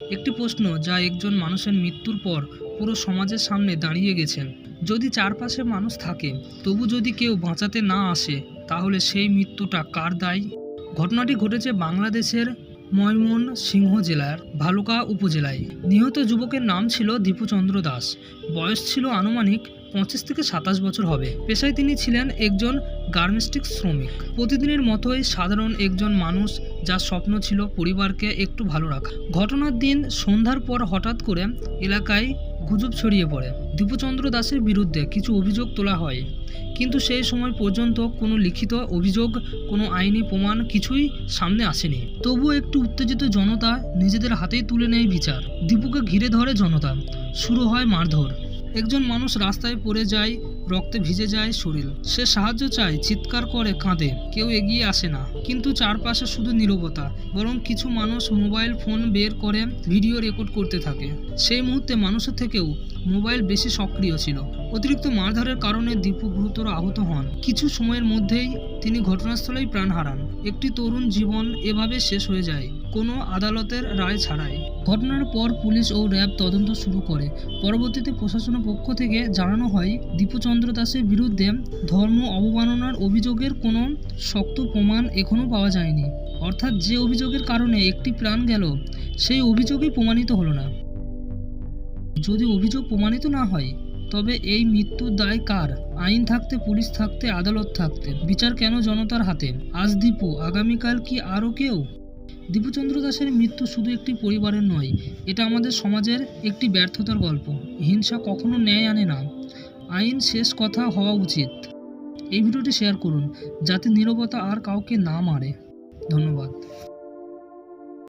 একটি প্রশ্ন যা একজন মানুষের মৃত্যুর পর পুরো সমাজের সামনে দাঁড়িয়ে গেছে। যদি চারপাশে মানুষ থাকে, তবু যদি কেউ বাঁচাতে না আসে, তাহলে সেই মৃত্যুটা কার দায়? ঘটনাটি ঘটেছে বাংলাদেশের ময়মনসিংহ জেলার ভালুকা উপজেলায়। নিহত যুবকের নাম ছিল দীপুচন্দ্র দাস। বয়স ছিল আনুমানিক 25 থেকে 27 বছর হবে। পেশায় তিনি ছিলেন একজন গার্মেন্টস শ্রমিক। প্রতিদিনের মতোই সাধারণ একজন মানুষ, যার স্বপ্ন ছিল পরিবারকে একটু ভালো রাখা। ঘটনার দিন সন্ধ্যার পর হঠাৎ করে এলাকায় গুজব ছড়িয়ে পড়ে। দীপুচন্দ্র দাসের বিরুদ্ধে কিছু অভিযোগ তোলা হয়, কিন্তু সেই সময় পর্যন্ত কোনো লিখিত অভিযোগ, কোনো আইনি প্রমাণ কিছুই সামনে আসেনি। তবুও একটু উত্তেজিত জনতা নিজেদের হাতেই তুলে নেয় বিচার। দীপুকে ঘিরে ধরে জনতা। শুরু হয় মারধর। একজন মানুষ রাস্তায় পড়ে যায়, রক্তে ভিজে যায় শরীর। সে সাহায্য চায়, চিৎকার করে, কাঁদে। কেউ এগিয়ে আসে না। কিন্তু চারপাশে শুধু নীরবতা। বরং কিছু মানুষ মোবাইল ফোন বের করে ভিডিও রেকর্ড করতে থাকে। সেই মুহূর্তে মানুষের থেকেও মোবাইল বেশি সক্রিয় ছিল। অতিরিক্ত মারধরের কারণে দীপু গুরুতর আহত হন। কিছু সময়ের মধ্যেই তিনি ঘটনাস্থলেই প্রাণ হারান। একটি তরুণ জীবন এভাবে শেষ হয়ে যায়, কোনো আদালতের রায় ছাড়াই। ঘটনার পর পুলিশ ও র্যাব তদন্ত শুরু করে। পরবর্তীতে প্রশাসনের পক্ষ থেকে জানানো হয়, দীপুচন্দ্র দাসের বিরুদ্ধে ধর্ম অবমাননার অভিযোগের কোনো শক্ত প্রমাণ এখনও পাওয়া যায়নি। অর্থাৎ যে অভিযোগের কারণে একটি প্রাণ গেল, সেই অভিযোগই প্রমাণিত হলো না। যদি অভিযোগ প্রমাণিত না হয়, তবে এই মৃত্যুর দায় কার? আইন থাকতে, পুলিশ থাকতে, আদালত থাকতে, বিচার কেন জনতার হাতে? আজ দীপু, আগামীকাল কি আরও কেউ? দীপুচন্দ্র দাসের মৃত্যু শুধু একটি পরিবারের নয়, এটা আমাদের সমাজের একটি ব্যর্থতার গল্প। হিংসা কখনো ন্যায় আনে না। আইন শেষ কথা হওয়া উচিত। এই ভিডিওটি শেয়ার করুন, যাতে নীরবতা আর কাউকে না মারে। ধন্যবাদ।